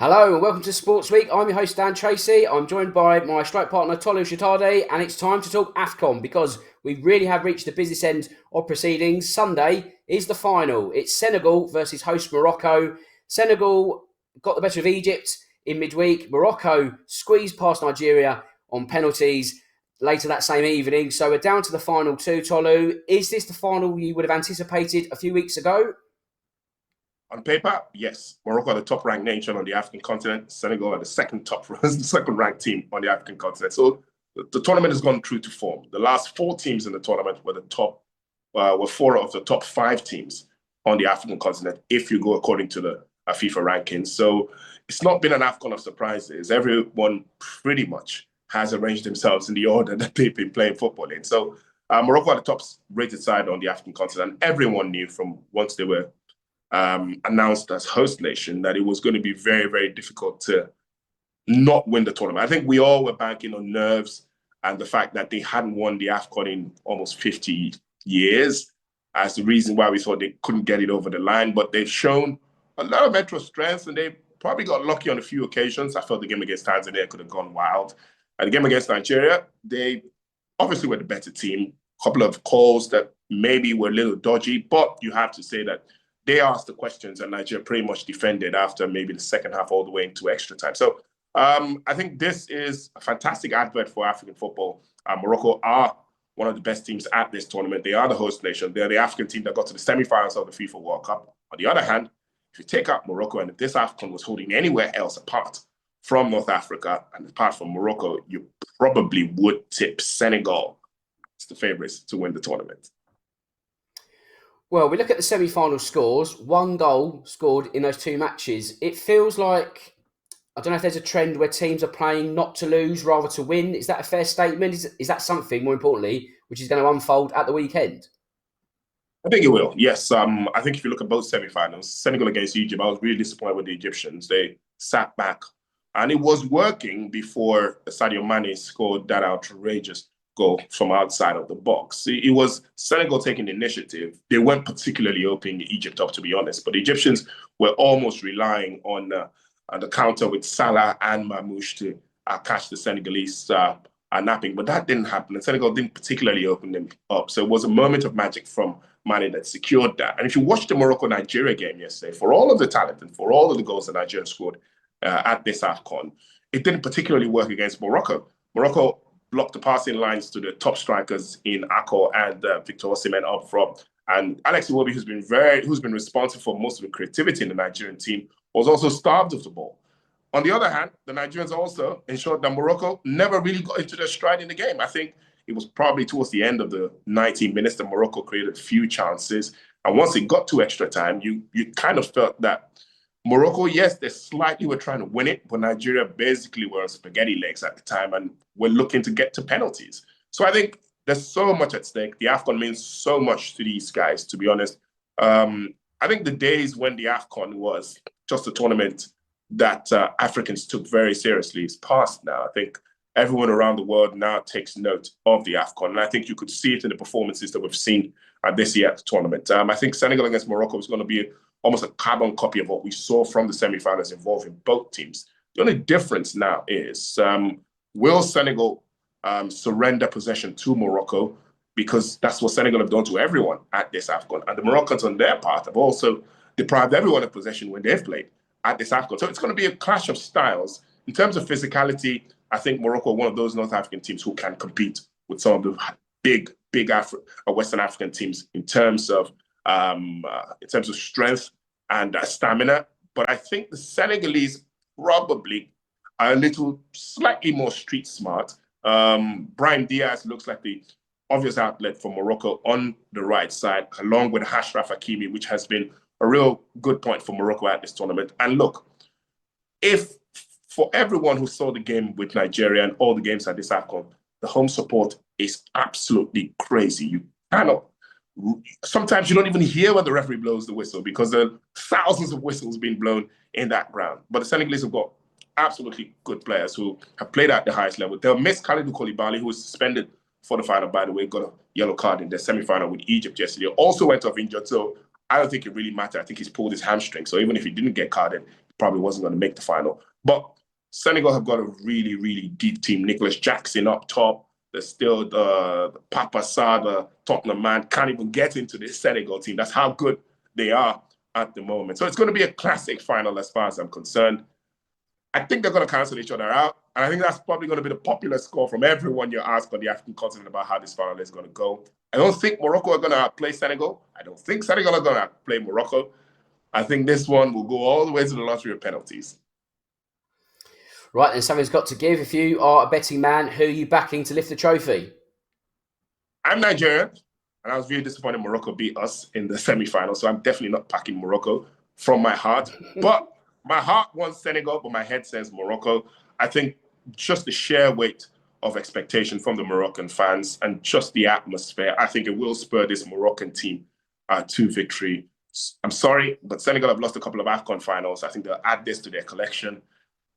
Hello and welcome to Sports Week. I'm your host Dan Tracy. I'm joined by my strike partner Tolu, and it's time to talk AFCON because we really have reached the business end of proceedings. Sunday is the final. It's Senegal versus host Morocco. Senegal got the better of Egypt in midweek. Morocco squeezed past Nigeria on penalties later that same evening. So we're down to the final two. Tolu, is this the final you would have anticipated a few weeks ago? On paper, yes. Morocco are the top-ranked nation on the African continent. Senegal are the second-ranked team on the African continent. So the tournament has gone true to form. The last four teams in the tournament were four of the top five teams on the African continent, if you go according to the FIFA rankings. So it's not been an AFCON of surprises. Everyone pretty much has arranged themselves in the order that they've been playing football in. So Morocco are the top-rated side on the African continent. Everyone knew from once they were announced as host nation that it was going to be very, very difficult to not win the tournament. I think we all were banking on nerves and the fact that they hadn't won the AFCON in almost 50 years as the reason why we thought they couldn't get it over the line. But they've shown a lot of mental strength and they probably got lucky on a few occasions. I felt the game against Tanzania could have gone wild. And the game against Nigeria, they obviously were the better team. A couple of calls that maybe were a little dodgy, but you have to say that they asked the questions and Nigeria pretty much defended after maybe the second half all the way into extra time. So I think this is a fantastic advert for African football. Morocco are one of the best teams at this tournament. They are the host nation. They're the African team that got to the semi-finals of the FIFA World Cup. On the other hand, if you take out Morocco and if this AFCON was holding anywhere else apart from North Africa and apart from Morocco, you probably would tip Senegal as the favourites to win the tournament. Well, we look at the semi-final scores. One goal scored in those two matches. It feels like, I don't know if there's a trend where teams are playing not to lose, rather to win. Is that a fair statement? Is that something, more importantly, which is going to unfold at the weekend? I think it will, yes. I think if you look at both semi-finals, Senegal against Egypt, I was really disappointed with the Egyptians. They sat back, and it was working before Sadio Mane scored that outrageous goal from outside of the box. It was Senegal taking the initiative. They weren't particularly opening Egypt up, to be honest, but the Egyptians were almost relying on the counter with Salah and Mamouche to catch the Senegalese napping, but that didn't happen, and Senegal didn't particularly open them up. So it was a moment of magic from Mane that secured that. And if you watch the Morocco-Nigeria game yesterday, for all of the talent and for all of the goals that Nigeria scored at this AFCON, it didn't particularly work against Morocco. Morocco blocked the passing lines to the top strikers in Ako and Victor Osimhen up front. And Alex Iwobi, who's been responsible for most of the creativity in the Nigerian team, was also starved of the ball. On the other hand, the Nigerians also ensured that Morocco never really got into their stride in the game. I think it was probably towards the end of the 90 minutes that Morocco created a few chances. And once it got to extra time, you kind of felt that Morocco, yes, they slightly were trying to win it, but Nigeria basically were on spaghetti legs at the time and were looking to get to penalties. So I think there's so much at stake. The AFCON means so much to these guys, to be honest. I think the days when the AFCON was just a tournament that Africans took very seriously is past now. I think everyone around the world now takes note of the AFCON, and I think you could see it in the performances that we've seen this year at the tournament. I think Senegal against Morocco is going to be almost a carbon copy of what we saw from the semi-finals involving both teams. The only difference now is, will Senegal surrender possession to Morocco? Because that's what Senegal have done to everyone at this AFCON. And the Moroccans on their part have also deprived everyone of possession when they've played at this AFCON. So it's going to be a clash of styles. In terms of physicality, I think Morocco are one of those North African teams who can compete with some of the big Western African teams in terms of strength and stamina. But I think the Senegalese probably are a little slightly more street smart. Brahim Diaz looks like the obvious outlet for Morocco on the right side, along with Achraf Hakimi, which has been a real good point for Morocco at this tournament. And look, if for everyone who saw the game with Nigeria and all the games at this AFCON, the home support is absolutely crazy. You cannot. Sometimes you don't even hear when the referee blows the whistle because there are thousands of whistles being blown in that ground. But the Senegalese have got absolutely good players who have played at the highest level. They'll miss Kalidou Koulibaly, who was suspended for the final, by the way, got a yellow card in the semi-final with Egypt yesterday. Also went off injured, so I don't think it really matters. I think he's pulled his hamstring. So even if he didn't get carded, probably wasn't going to make the final. But Senegal have got a really, really deep team. Nicholas Jackson up top. There's still the Papa Sarr, the Tottenham man, can't even get into this Senegal team. That's how good they are at the moment. So it's going to be a classic final as far as I'm concerned. I think they're going to cancel each other out. And I think that's probably going to be the popular score from everyone you ask on the African continent about how this final is going to go. I don't think Morocco are going to play Senegal. I don't think Senegal are going to play Morocco. I think this one will go all the way to the lottery of penalties. Right, then something's got to give. If you are a betting man, who are you backing to lift the trophy? I'm Nigerian, and I was really disappointed Morocco beat us in the semi-final, so I'm definitely not backing Morocco from my heart. But my heart wants Senegal, but my head says Morocco. I think just the sheer weight of expectation from the Moroccan fans and just the atmosphere, I think it will spur this Moroccan team to victory. I'm sorry, but Senegal have lost a couple of AFCON finals. I think they'll add this to their collection.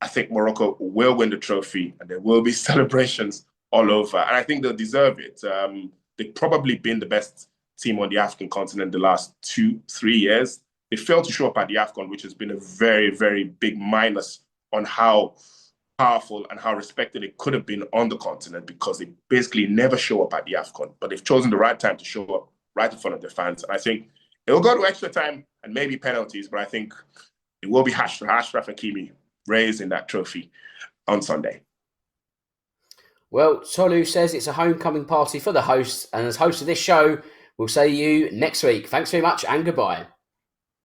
I think Morocco will win the trophy and there will be celebrations all over. And I think they'll deserve it. They've probably been the best team on the African continent the last 2-3 years. They failed to show up at the AFCON, which has been a very, very big minus on how powerful and how respected it could have been on the continent, because they basically never show up at the AFCON. But they've chosen the right time to show up right in front of their fans. And I think it will go to extra time and maybe penalties, but I think it will be Achraf Hakimi raising that trophy on Sunday. Well, Tolu says it's a homecoming party for the hosts, and as host of this show, we'll see you next week. Thanks very much and goodbye.